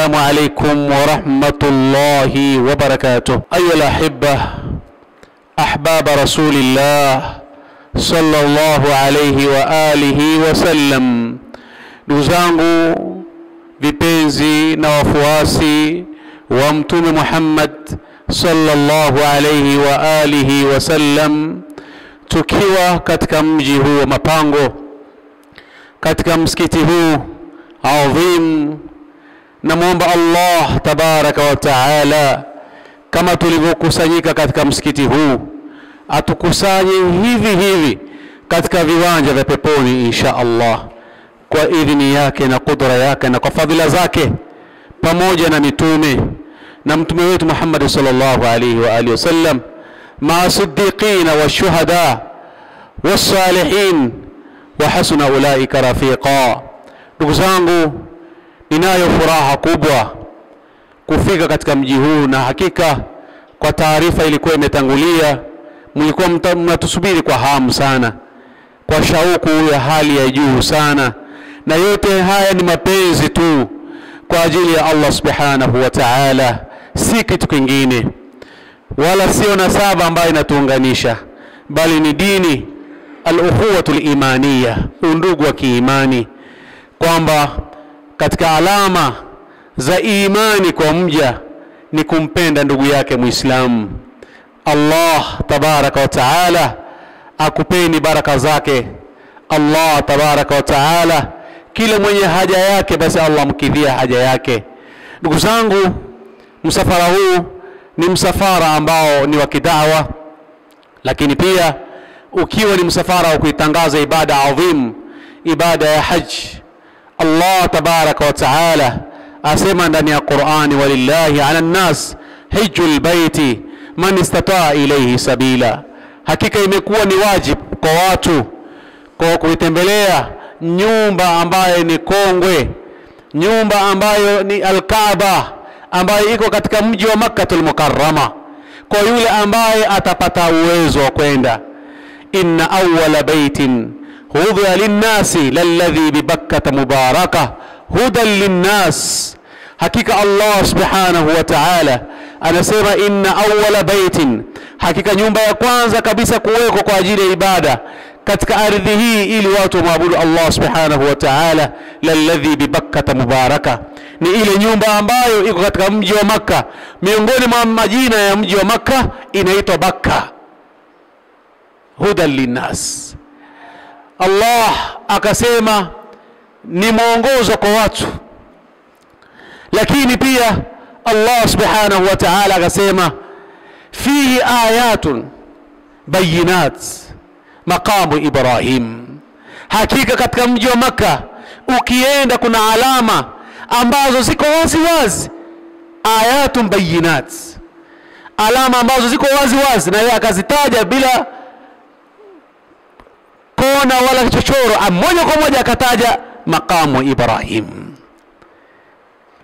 السلام عليكم ورحمة الله وبركاته. أيها الأحبة أحباب رسول الله صلى الله عليه وآله وسلم, ndugu zangu vipenzi na wafuasi wa Mtume Muhammad sallallahu alayhi wa alihi wasallam, tukiwa katika mji huu wa Mapango, katika msikiti huu adhim, namuomba Allah tabaraka wa taala kama tulivyokusanyika katika msikiti huu atukusanye hivi hivi katika viwanja vya peponi insha Allah, kwa idhini yake na kudra yake na kwa fadhila zake, pamoja na mitume na mtume wetu Muhammad sallallahu alaihi wa alihi wasallam, ma siddiqina wa shuhada wa salihin wa hasuna ulaika rafiqa. Ndugu zangu, ninayo furaha kubwa kufika katika mji huu, na hakika kwa taarifa ilikuwa imetangulia, mlikuwa mnatusubiri kwa hamu sana, kwa shauku ya hali ya juu sana, na yote haya ni mapenzi tu kwa ajili ya Allah subhanahu wa ta'ala, si kitu kingine, wala sio nasaba ambayo inatuunganisha, bali ni dini al-ukhuwatul imaniyya, undugu wa kiimani, kwamba katika alama za imani kwa mja ni kumpenda ndugu yake Muislamu. Allah tabaraka wa taala akupeni baraka zake. Allah tabaraka wa taala kila mwenye haja yake basi Allah mkidhia haja yake. Ndugu zangu, msafara huu ni msafara ambao ni wa kidawa, lakini pia ukiwa ni msafara wa kuitangaza ibada adhim, ibada ya haji. Allah tabaraka wa taala asema ndani ya Qur'ani, walillahi ala nnas hajjul baiti man istata'a ilayhi sabila. Hakika imekuwa ni wajibu kwa watu kwa kuitembelea nyumba ambayo ni kongwe, nyumba ambayo ni Al-Kaaba, ambayo iko katika mji wa Makkatul Mukarrama, kwa yule ambaye atapata uwezo wa kwenda. Inna awwala baitin hudhiya linnasi lalladhi bibakkata mubaraka hudan linnas. Hakika Allah subhanahu wa ta'ala anasema inna awwala baitin, hakika nyumba ya kwanza kabisa kuwekwa kwa ajili ya ibada katika ardhi hii ili watu waabudu Allah subhanahu wa ta'ala, lalladhi bibakkata mubaraka, ni ile nyumba ambayo iko katika mji wa Makka. Miongoni mwa majina ya mji wa Makka inaitwa Bakka, hudan linnas. Allah akasema ni mwongozo kwa watu, lakini pia Allah subhanahu wa ta'ala akasema fihi ayatun bayinat maqamu Ibrahim. Hakika katika mji wa Makka ukienda kuna alama ambazo ziko wazi wazi, ayatun bayinat, alama ambazo ziko wazi wazi, na yeye akazitaja bila kona wala chochoro, moja kwa moja akataja maqamu Ibrahim.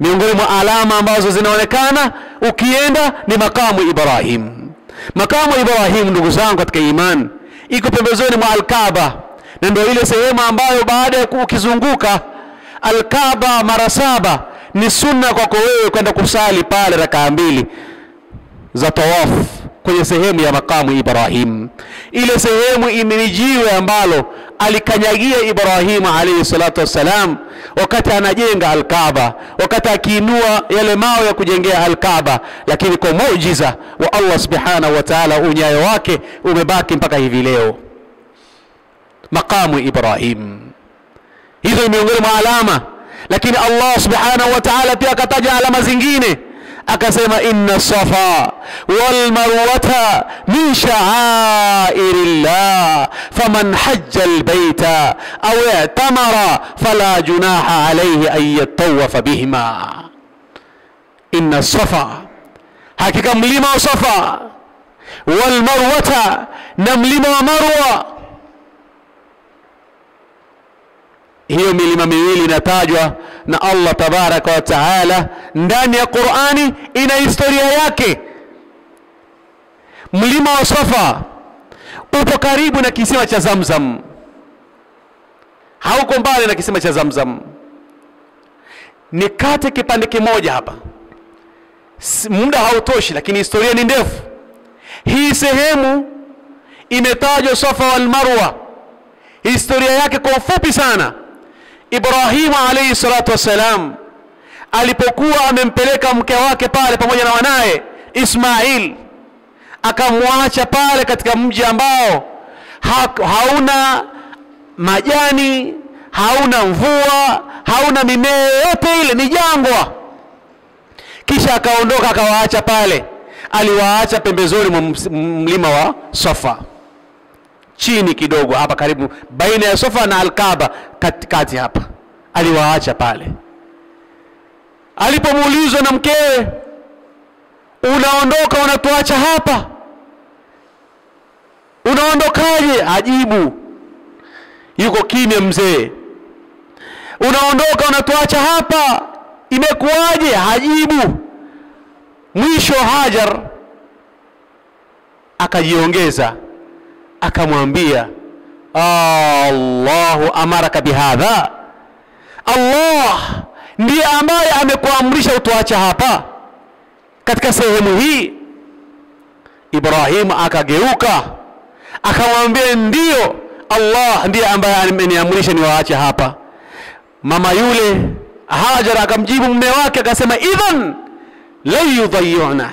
Miongoni mwa alama ambazo zinaonekana ukienda ni maqamu Ibrahim. Maqamu Ibrahim, ndugu zangu katika iman, iko pembezoni mwa Al-Kaaba, na ndio ile sehemu ambayo baada ya ukizunguka Al-Kaaba mara 7 ni sunna kwako wewe kwenda kusali pale rakaa 2 za tawafu kwenye sehemu ya maqamu Ibrahim. Ile sehemu imenijiwe ambalo alikanyagia Ibrahim alayhi salatu wassalam wakati anajenga Al-Kaaba, wakati akiinua yale mawe ya kujengea Al-Kaaba, lakini kwa muujiza wa Allah subhanahu wa ta'ala unyayo wake umebaki mpaka hivi leo. Maqamu Ibrahim, hizo ni miongoni mwa alama, lakini Allah subhanahu wa ta'ala pia akataja alama zingine, akasema inna safa wal marwata min sha'airillah faman hajja albayta aw i'tamara fala junaha alayhi an yatawafa bihima. Inna safa, hakika mlima wa Safa, wal marwata, na mlima wa Marwa. Hiyo milima miwili inatajwa na Allah tabaraka wa taala ndani ya Qur'ani, ina historia yake. Mlima wa Safa upo karibu na kisima cha Zamzam, hauko mbali na kisima cha Zamzam. nikate kipande kimoja hapa, muda hautoshi lakini historia ni ndefu. Hii sehemu imetajwa Safa wal Marwa, historia yake kwa ufupi sana. Ibrahim alayhi salatu wasalam alipokuwa amempeleka mke wake pale pamoja na wanae Ismail, akamwacha pale katika mji ambao hauna majani, hauna mvua, hauna mimea yote, ile ni jangwa. Kisha akaondoka akawaacha pale. Aliwaacha pembezoni mwa mlima wa Safa, chini kidogo hapa karibu baina ya Safa na Al-Kaaba, katikati hapa aliwaacha pale. Alipomuulizwa na mkewe, unaondoka unatuacha hapa, unaondokaje? Ajibu, yuko kimya mzee. Unaondoka unatuacha hapa, imekuwaje? Hajibu. Mwisho Hajar akajiongeza akamwambia, Allahu amaraka bihadha, Allah ndiye ambaye amekuamrisha utuacha hapa katika sehemu hii. Ibrahim akageuka akamwambia, ndio, Allah ndiye ambaye ameniamrisha niwaache hapa. Mama yule Hajar akamjibu mume wake akasema, idhan la yudhayyuna,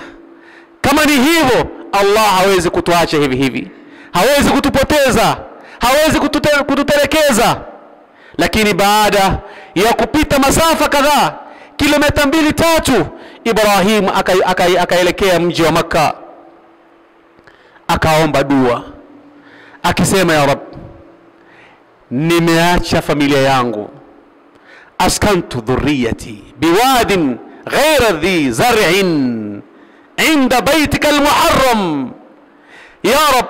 kama ni hivyo Allah hawezi kutuacha hivi hivi, hawezi kutupoteza, hawezi kututelekeza. Lakini baada ya kupita masafa kadhaa, kilomita 2-3, Ibrahim akaelekea mji wa Makka, akaomba dua akisema, ya Rabb, nimeacha familia yangu, askantu dhurriyati biwadin ghayra dhi zar'in inda baytika almuharram. Ya Rabb,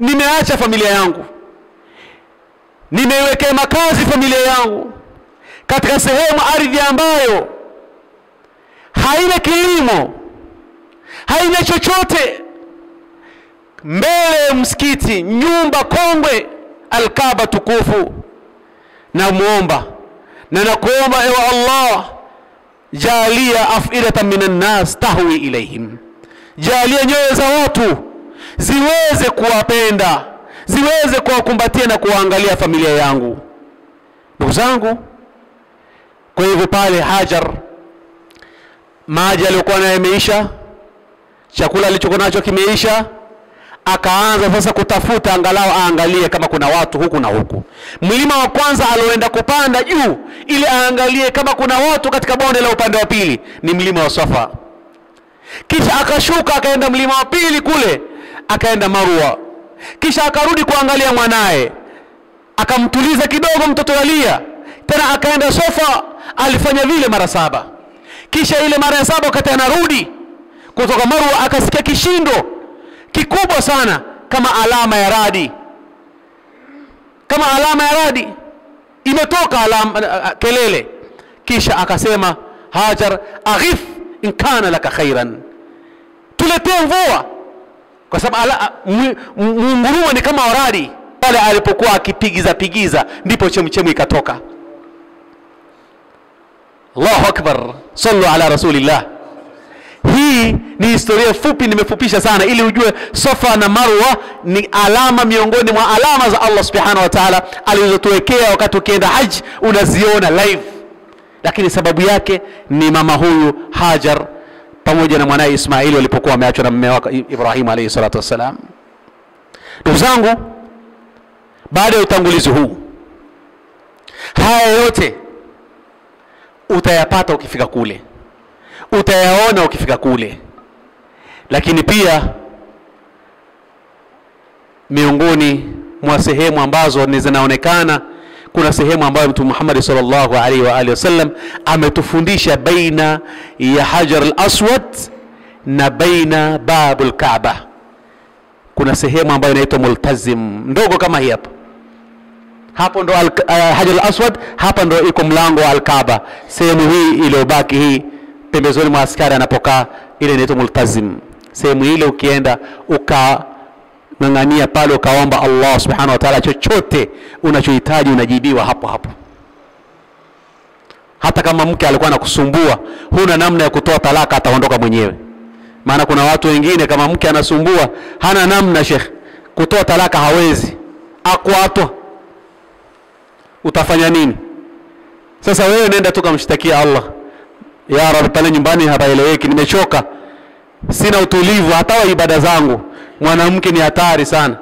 nimeacha familia yangu, nimeiwekea makazi familia yangu katika sehemu ardhi ambayo haina kilimo, haina chochote, mbele msikiti, nyumba kongwe, Al-Kaaba tukufu. Na muomba na nakuomba, ewe Allah, jalia afidatan minan nas tahwi ilayhim, jalia nyoyo za watu ziweze kuwapenda, ziweze kuwakumbatia na kuangalia familia yangu. Ndugu zangu, kwa hivyo pale Hajar, maji aliyokuwa nayo yameisha, chakula alichokuwa nacho kimeisha, akaanza sasa kutafuta angalau aangalie kama kuna watu huku na huku. Mlima wa kwanza alioenda kupanda juu ili aangalie kama kuna watu katika bonde la upande wa pili ni mlima wa Safa. Kisha akashuka akaenda mlima wa pili kule, akaenda Marwa. Kisha akarudi kuangalia mwanae, akamtuliza kidogo mtoto alia. Tena akaenda Safa, alifanya vile mara 7. Kisha ile mara ya 7 wakati anarudi kutoka Marwa, akasikia kishindo kikubwa sana kama alama ya radi, kama alama ya radi imetoka, alama kelele. Kisha akasema, Hajar, aghif in kana laka khairan, tuletee mvua, kwa sababu mungurumo ni kama radi. Pale alipokuwa akipigiza ndipo chemchemu ikatoka. Allahu akbar, sallu ala rasulillah. Hii ni historia fupi, nimefupisha sana ili ujue Safa na Marwa ni alama miongoni mwa alama za Allah subhanahu wa ta'ala alizotuwekea wakati ukienda haji unaziona live. Lakini sababu yake ni mama huyu Hajar pamoja na mwanae Ismail walipokuwa wameachwa na mume wake Ibrahim alayhi salatu wasalam. Ndugu zangu, baada ya utangulizi huu, haya yote utayapata ukifika kule, utayaona ukifika kule. Lakini pia miongoni mwa sehemu ambazo zinaonekana, kuna sehemu ambayo Mtume Muhammad sallallahu alaihi wa alihi wasallam ametufundisha baina ya Hajar al-Aswad na baina Babul Kaaba. Kuna sehemu ambayo inaitwa Multazim, ndogo kama hii hapa. Hapo ndo Hajar al-Aswad, hapa ndo iko mlango wa Al-Kaaba. Sehemu hii iliyobaki hii pembezoni mwa askari anapokaa, ile inaitwa Multazim. Sehemu ile ukienda ukang'ang'ania pale ukaomba Allah subhanahu wa ta'ala chochote unachohitaji unajibiwa hapo hapo. Hata kama mke alikuwa anakusumbua, huna namna ya kutoa talaka, ataondoka mwenyewe. Maana kuna watu wengine kama mke anasumbua, hana namna Sheikh, kutoa talaka hawezi, akwato. Utafanya nini? Sasa wewe nenda tu kumshtakia Allah, ya Rabbi, pale nyumbani hapaeleweki, nimechoka, sina utulivu hata wa ibada zangu, mwanamke ni hatari sana.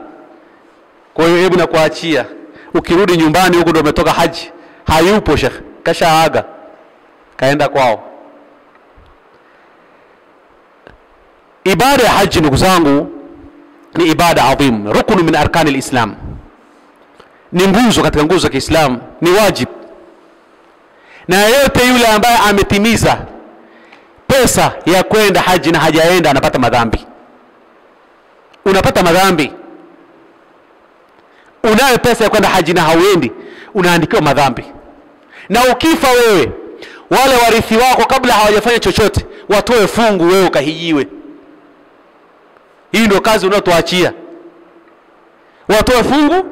Kwa hiyo hebu nakuachia, ukirudi nyumbani huko ndio umetoka haji, hayupo Sheikh, kashaaga, kaenda kwao. Ibada ya haji ndugu zangu ni ibada adhim, rukunu min arkani alislam, ni nguzo katika nguzo za Kiislamu, ni wajib. Na yote yule ambaye ametimiza pesa ya kwenda haji na hajaenda anapata madhambi. Unapata madhambi. Unayo pesa ya kwenda haji na hauendi, unaandikiwa madhambi. Na ukifa wewe, wale warithi wako kabla hawajafanya chochote watoe fungu, wewe ukahijiwe. Hii ndio kazi unayotuachia, watoe fungu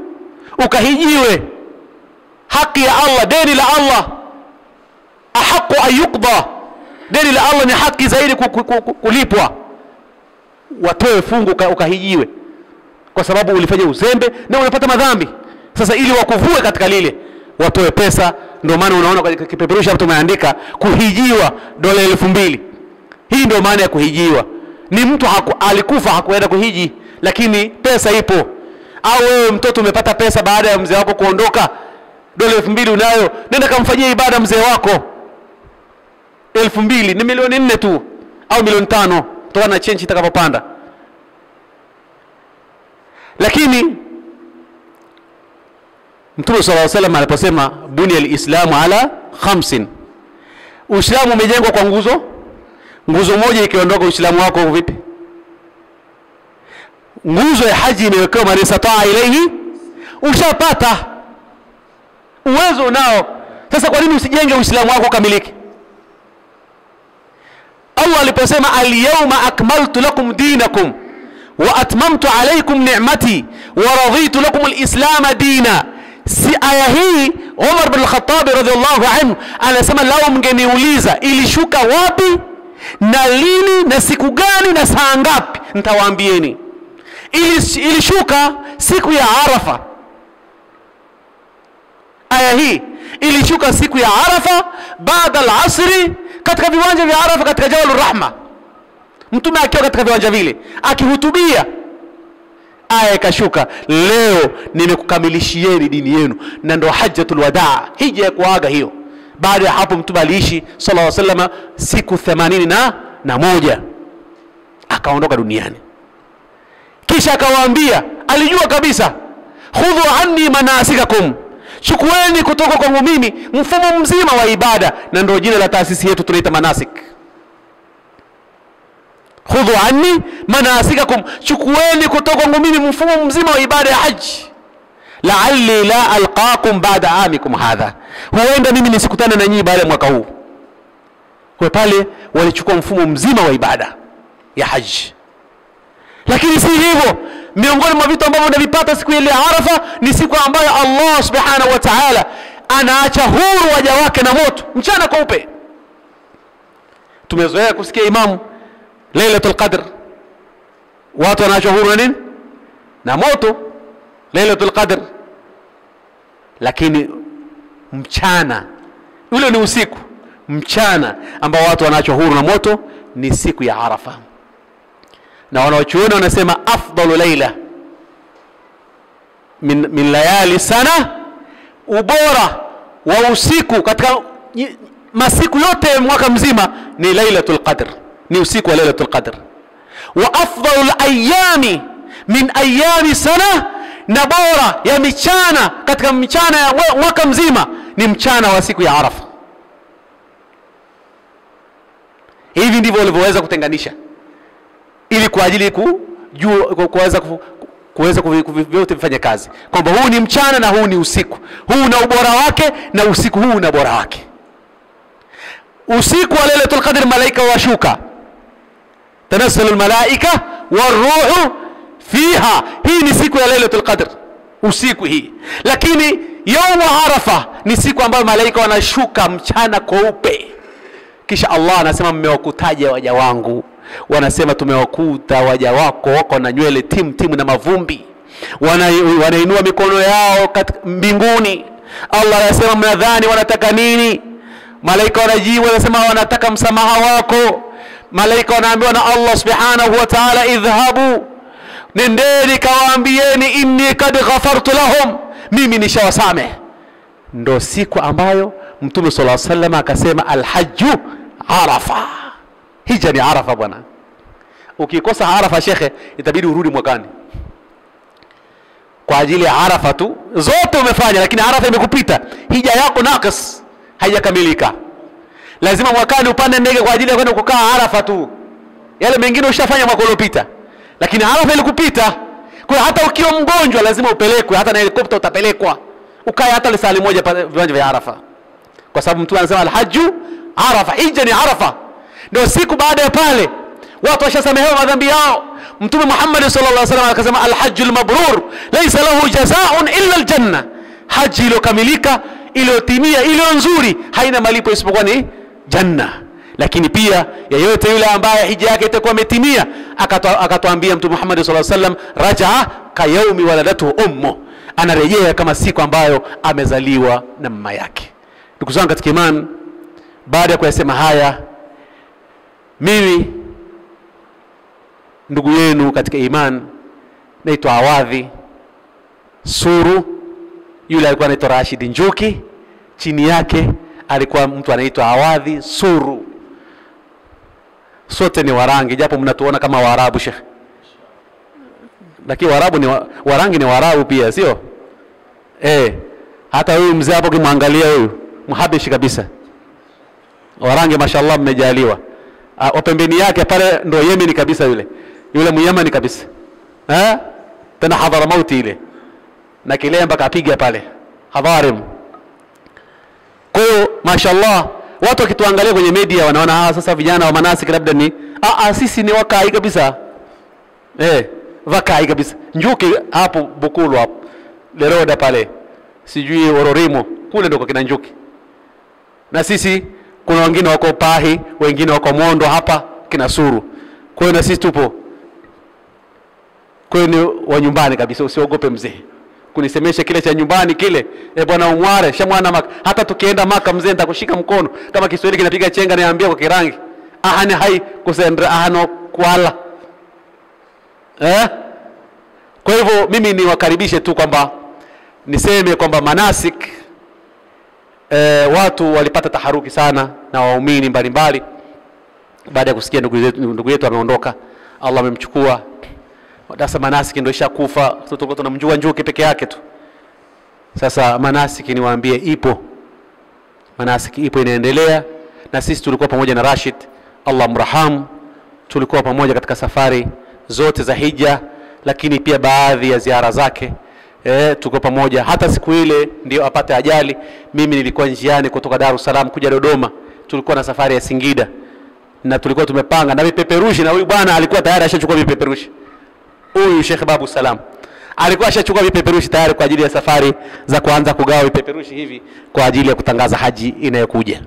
ukahijiwe. Haki ya Allah, deni la Allah ahaqu ayuqda, deni la Allah ni haki zaidi kulipwa. Watoe fungu ukahijiwe, kwa sababu ulifanya uzembe na unapata madhambi. Sasa ili wakuvue katika lile, watoe pesa. Ndio maana unaona kwa kipeperusha hapo tumeandika kuhijiwa dola 2000. Hii ndio maana ya kuhijiwa. Ni mtu alikufa hakuenda kuhiji, lakini pesa ipo. Au wewe mtoto umepata pesa baada ya mzee wako kuondoka, dola 2000 unayo, nenda kamfanyia ibada mzee wako. 2000 ni milioni 4 tu au milioni 5, toa na change itakapopanda. Lakini Mtume sallallahu alaihi wasallam aliposema bunia alislamu ala 5, Uislamu umejengwa kwa nguzo. Nguzo moja ikiondoka, Uislamu wako vipi? Nguzo ya haji imewekewa man istataa ilayhi, ushapata uwezo nao. Sasa kwa nini usijenge Uislamu wako kamiliki? Allah aliposema al-yawma akmaltu lakum dinakum wa atmamtu alaykum ni'mati wa raditu lakum al-islam dina. Si aya hii Umar bin al-Khattab radhiyallahu anhu anasema, lao mngeniuliza ilishuka wapi na lini na siku gani na saa ngapi, nitawaambieni. Ilishuka siku ya Arafa. Aya hii ilishuka siku ya Arafa baada al-asri, katika viwanja vya Arafa katika Jabalur Rahma. Mtume akiwa katika viwanja vile akihutubia, aya ikashuka, leo nimekukamilishieni dini yenu. Na ndo hajjatul wadaa, hija ya kuaga hiyo. Baada ya hapo Mtume aliishi sallallahu alaihi wasallam siku 81 akaondoka duniani. Kisha akawaambia, alijua kabisa, khudhu anni manasikakum, chukueni kutoka kwangu mimi mfumo mzima wa ibada. Na ndio jina la taasisi yetu tunaita manasik. Khudhu anni manasikakum, chukueni kutoka kwangu mimi mfumo mzima wa ibada ya haji. La'alli la alqakum ba'da amikum hadha, huenda mimi nisikutane na nyinyi baada ya mwaka huu. Kwa pale walichukua mfumo mzima wa ibada ya haji. Lakini si hivyo, miongoni mwa vitu ambavyo tunavipata siku ile ya Arafa ni siku ambayo Allah subhanahu wa ta'ala anaacha huru waja wake na moto mchana kweupe. Tumezoea kusikia imamu Lailatul Qadr, watu wanaachwa huru na nini? Na moto, Lailatul Qadr. Lakini mchana ule ni usiku, mchana ambao watu wanaachwa huru na moto ni siku ya Arafa. Na wanaochuoni wanasema afdalu laila min layali sana, ubora wa usiku katika masiku yote mwaka mzima ni Lailatul Qadr, ni usiku wa Lailatul Qadr. Wa afdalul ayami min ayami sana, na bora ya michana katika michana ya mwaka mzima ni mchana wa siku ya Arafa. Hivi ndivyo walivyoweza kutenganisha, ili kwa ajili kuweza vyote vifanye kazi, kwamba huu ni mchana na huu ni usiku, huu na ubora wake na usiku huu na ubora wake. Usiku wa Lailatul Qadr malaika washuka, tanazzalu malaika waruhu fiha. Hii ni siku ya Lailatul Qadr, usiku hii. Lakini Yaumu Arafa ni siku ambayo malaika wanashuka mchana kweupe. Kisha Allah anasema mmewakutaje waja wangu? Wanasema tumewakuta waja wako wako na nywele timu na mavumbi. Wanainua mikono yao mbinguni. Allah anasema mnadhani wanataka nini? Malaika wanajibu wanasema wanataka msamaha wako. Malaika wanaambiwa na Allah subhanahu wa ta'ala idhhabu, nendeni kawaambieni inni kad ghafartu lahum, mimi nishawasamehe. Ndo siku ambayo Mtume sallallahu alaihi wasallam akasema alhajju Arafa. Hija ni Arafa bwana. Ukikosa Arafa shekhe itabidi urudi mwakani. Kwa ajili ya Arafa tu zote umefanya, lakini Arafa imekupita. Hija yako nakas, haijakamilika. Lazima mwakani upande ndege kwa ajili ya kwenda kukaa Arafa tu. Yale mengine ushafanya mwaka uliopita. Lakini Arafa ilikupita. Kwa hata ukiwa mgonjwa lazima upelekwe, hata na helikopta utapelekwa. Ukae hata lisali moja viwanja vya Arafa. Kwa sababu Mtume anasema alhajju Arafa, hija ni Arafa. Ndio siku baada ya pale watu washasamehewa madhambi yao. Mtume Muhammad sallallahu alaihi wasallam akasema alhajjul mabrur laysa lahu jazaa'un illa aljanna. Haji iliyokamilika, iliyotimia, iliyo nzuri haina malipo isipokuwa ni janna. Lakini pia yeyote yule ambaye hija yake itakuwa imetimia, akatuambia Mtume Muhammad sallallahu alaihi wasallam rajaa ka yaumi waladatu ummu, anarejea kama siku ambayo amezaliwa na mama yake. Ndugu zangu katika imani, baada ya kuyasema haya, mimi ndugu yenu katika imani naitwa Awadhi Suru. Yule alikuwa anaitwa Rashid Njuki, chini yake alikuwa mtu anaitwa Awadhi Suru. Sote ni Warangi, japo mnatuona kama Waarabu Sheikh. Lakini Waarabu ni Warangi ni Waarabu pia, sio? Hata huyu mzee hapo kimwangalia huyu Muhabishi kabisa. Warangi mashallah mmejaliwa. Pembeni yake pale ndo Yemeni kabisa yule. Yule Myemeni kabisa. Tena Hadharamauti ile. Na kilemba kapiga pale. Hadharim. Kwa mashallah watu wakituangalia kwenye media wanaona sasa vijana wa manasik labda ni sisi ni wakai kabisa. Wakai kabisa. Njuki hapo Bukulu hapo. Leroda pale. Sijui Ororimo kule ndo kwa kina Njuki. Na sisi kuna wengine wako Pahi, wengine wako Mondo hapa kina Suru. Kwa hiyo na sisi tupo. Kwa hiyo ni wa nyumbani kabisa, usiogope mzee. Kunisemesha kile cha nyumbani kile, bwana Umware, shamwana Maka. Hata tukienda Maka mzee nitakushika mkono. Kama Kiswahili kinapiga chenga niambia kwa Kirangi. Ahani hai kusendra ahano kwala. Kwa hivyo mimi niwakaribishe tu kwamba niseme kwamba manasik watu walipata taharuki sana na waumini mbalimbali baada ya kusikia ndugu yetu ameondoka. Allah amemchukua. Sasa manasiki ndio ishakufa. Tulikuwa tunamjua Njuki peke yake tu. Sasa manasiki niwaambie ipo. Manasiki ipo inaendelea, na sisi tulikuwa pamoja na Rashid, Allah mrahamu. Tulikuwa pamoja katika safari zote za hija, lakini pia baadhi ya ziara zake. Tuko pamoja. Hata siku ile ndio apate ajali, mimi nilikuwa njiani kutoka Dar es Salaam kuja Dodoma. Tulikuwa na safari ya Singida na tulikuwa tumepanga na vipeperushi, na huyu bwana alikuwa tayari ashachukua vipeperushi. Huyu Sheikh Babu Salam alikuwa ashachukua vipeperushi tayari kwa ajili ya safari za kuanza kugawa vipeperushi hivi kwa ajili ya kutangaza haji inayokuja.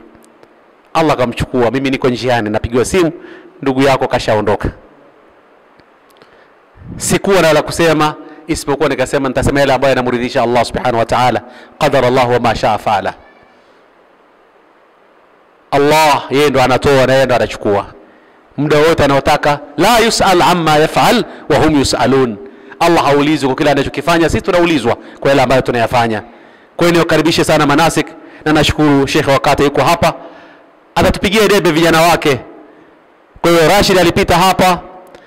Allah akamchukua. Mimi niko njiani napigiwa simu, ndugu yako kashaondoka. Sikuwa na la kusema isipokuwa nikasema nitasema yale ambayo yanamridhisha Allah subhanahu wa ta'ala. Qadara Allah wa ma shaa faala. Allah yeye ndo anatoa na yeye ndo anachukua. Muda wote anaotaka, la yusal amma yaf'al wa hum yusalun. Allah haulizwi kwa kile anachokifanya, sisi tunaulizwa kwa yale ambayo tunayafanya. Kwa hiyo niwakaribishe sana manasik, na nashukuru Sheikh wakati yuko hapa atatupigia debe vijana wake. Kwa hiyo Rashid alipita hapa,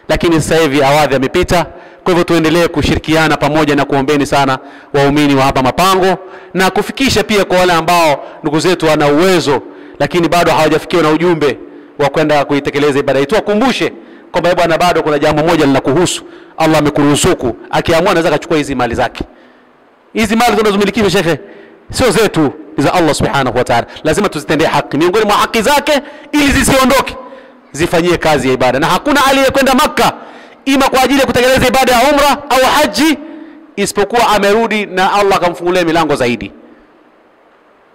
lakini sasa hivi Awadhi amepita. Kwa hivyo tuendelee kushirikiana pamoja na kuombeni sana waumini wa hapa Mapango, na kufikisha pia kwa wale ambao ndugu zetu wana uwezo lakini bado hawajafikiwa na ujumbe wa kwenda kuitekeleza ibada hii. Tuwakumbushe kwamba bwana bado kuna jambo moja linakuhusu. Allah amekuruzuku, akiamua anaweza kuchukua hizi mali zake. Hizi mali tunazomiliki shekhe sio zetu, za Allah subhanahu wa ta'ala. Lazima tuzitendee haki miongoni mwa haki zake ili zisiondoke, zifanyie kazi ya ibada. Na hakuna aliyekwenda Makka ima kwa ajili ya kutekeleza ibada ya umra au haji isipokuwa amerudi na Allah akamfungulia milango zaidi.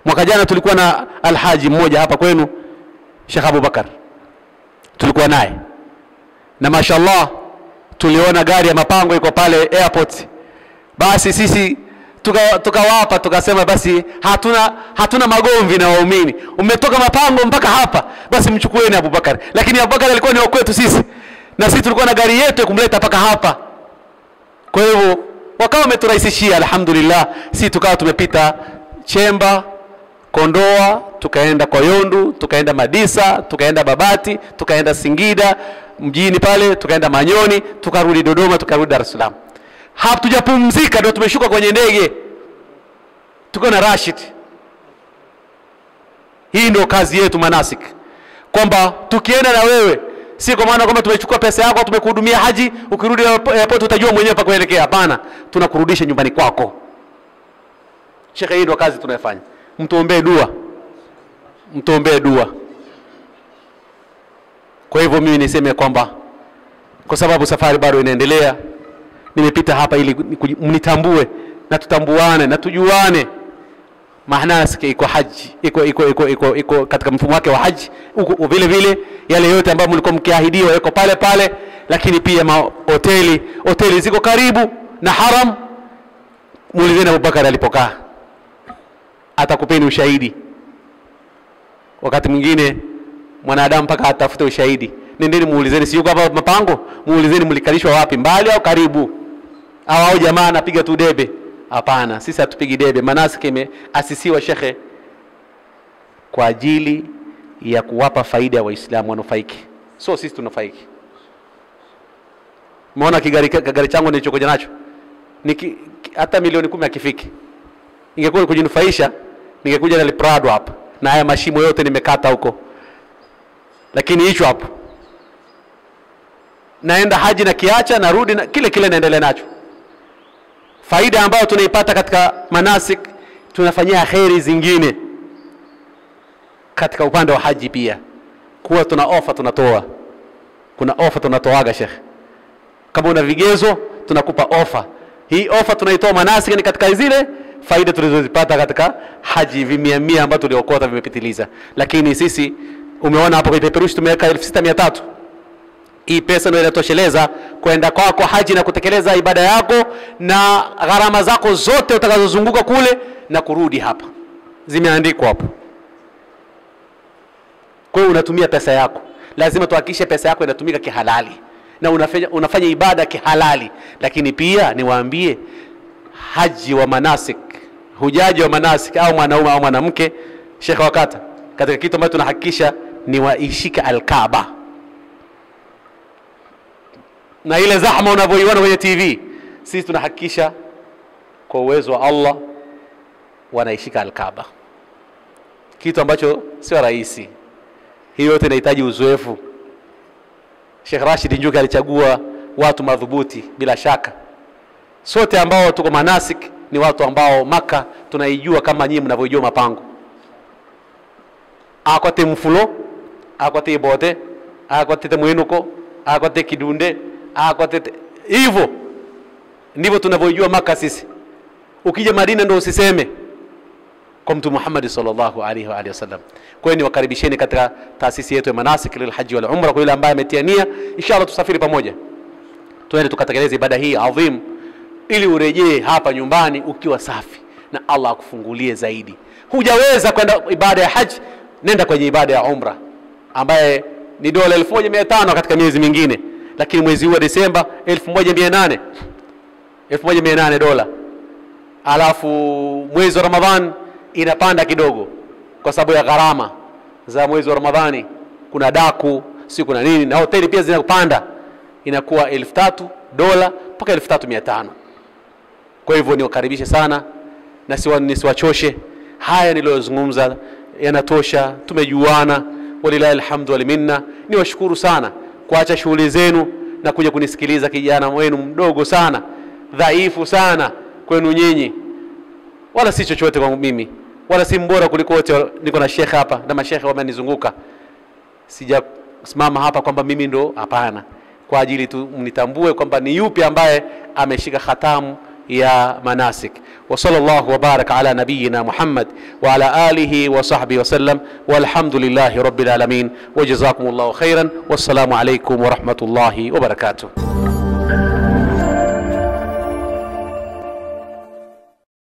Mwaka jana tulikuwa na alhaji mmoja hapa kwenu, Sheikh Abubakar, tulikuwa naye na mashallah tuliona gari ya mapango iko pale airport. Basi sisi tukawapa tukasema basi hatuna magomvi na waumini, umetoka mapango mpaka hapa, basi mchukueni Abubakar. Lakini Abubakar alikuwa ni wa kwetu sisi, na sisi tulikuwa na gari yetu kumleta mpaka hapa. Kwa hivyo wakawa wameturahisishia alhamdulillah. Sisi tukawa tumepita Chemba, Kondoa, tukaenda Koyondu, tukaenda Madisa, tukaenda Babati, tukaenda Singida mjini pale, tukaenda Manyoni, tukarudi Dodoma, tukarudi Dar es Salaam. Hatujapumzika, ndio tumeshuka kwenye ndege. Tuko na Rashid. Hii ndio kazi yetu manasik. Kwamba tukienda na wewe, si kwa maana kwamba tumechukua pesa yako tumekuhudumia haji, ukirudi airport utajua mwenyewe pa kuelekea. Hapana, tunakurudisha nyumbani kwako. Sheikh, hii ndio kazi tunayofanya. Mtuombee dua. Mtuombee dua. Kwa hivyo mimi niseme kwamba kwa sababu safari bado inaendelea, nimepita hapa ili mnitambue na tutambuane na tujuane. Manasik iko haji, iko katika mfumo wake wa haji, vile vile yale yote ambayo mlikuwa mkiahidiwa yako pale pale. Lakini pia hoteli ziko karibu na haram. Muulizeni Abubakar alipokaa, atakupeni ushahidi. Wakati mwingine mwanadamu mpaka atafute ushahidi. Nendeni muulizeni, si yuko hapa mapango, muulizeni mlikalishwa wapi, mbali au karibu. Au jamaa anapiga tu debe. Hapana, sisi hatupigi debe. Manasik imeasisiwa shekhe kwa ajili ya kuwapa faida ya Waislamu wanufaiki. So sisi tunufaiki. Umeona kigari changu nilichokuja nacho? Hata milioni 10 hakifiki. Ingekuwa kujinufaisha, ningekuja na Prado hapa. Na haya mashimo yote nimekata huko. Lakini hicho hapo. Naenda haji na kiacha, narudi na kile naendelea nacho. Faida ambayo tunaipata katika manasik, tunafanyia khairi zingine katika upande wa haji pia. Kuwa tuna ofa tunatoa. Kuna ofa tunatoaga Sheikh. Kama una vigezo tunakupa ofa. Hii ofa tunaitoa manasik ni katika zile faida tulizozipata katika haji 100 ambazo tuliokota vimepitiliza. Lakini sisi umeona hapo kwa peperushi tumeweka 6300. Hii pesa ndio inatosheleza kwenda kwako haji na kutekeleza ibada yako na gharama zako zote utakazozunguka kule na kurudi hapa. Zimeandikwa hapo. Kwa hiyo unatumia pesa yako. Lazima tuhakikishe pesa yako inatumika kihalali na unafanya ibada kihalali. Lakini pia niwaambie haji wa manasik, hujaji wa manasik au mwanaume au mwanamke, Sheikh wakata, katika kitu ambacho tunahakikisha ni waishika al-Kaaba. Na ile zahma unavyoiona kwenye TV, sisi tunahakikisha kwa uwezo wa Allah wanaishika al-Kaaba. Kitu ambacho sio rahisi. Hiyo yote inahitaji uzoefu. Sheikh Rashid Njuki alichagua watu madhubuti bila shaka. Sote ambao tuko manasik ni watu ambao Maka tunaijua kama nyinyi mnavyojua mapango. Akote Mfulo, akote Ibote, akote Mwinuko, akote Kidunde, akote hivyo ndivyo tunavyojua Maka sisi. Ukija Madina ndio usiseme kwa Mtume Muhammad sallallahu alaihi wa alihi wasallam. Kwa hiyo niwakaribisheni katika taasisi yetu ya manasik lil hajj wal umra. Kwa yule ambaye ametia nia, inshallah tusafiri pamoja, tuende tukatekeleze ibada hii adhim, ili urejee hapa nyumbani ukiwa safi na Allah akufungulie zaidi. Hujaweza kwenda ibada ya haji, nenda kwenye ibada ya umra ambaye ni dola 1500 katika miezi mingine, lakini mwezi huu wa Desemba 1800 dola. Alafu mwezi wa Ramadhan inapanda kidogo kwa sababu ya gharama za mwezi wa Ramadhani. Kuna daku, si kuna nini, na hoteli pia zinapanda, inakuwa 3000 dola mpaka 3500. Kwa hivyo niwakaribishe sana na nisiwachoshe. Haya niliyozungumza yanatosha, tumejuana, walilahi alhamdu wal minna. Niwashukuru sana kuacha shughuli zenu na kuja kunisikiliza. Kijana wenu mdogo sana, dhaifu sana kwenu nyinyi, wala si chochote kwangu mimi, wala si mbora kuliko wote. Niko na shekhe hapa na mashekhe wamenizunguka. Sijasimama hapa kwamba mimi ndo, hapana. Kwa ajili tu mnitambue kwamba ni yupi ambaye ameshika khatamu ya manasik. Wa sallallahu wa baraka ala nabiyyina Muhammad wa ala alihi wa sahbihi wa sallam, walhamdulillahi rabbil alamin, wa jazakumullahu khairan, wassalamu alaykum wa rahmatullahi wa barakatuh.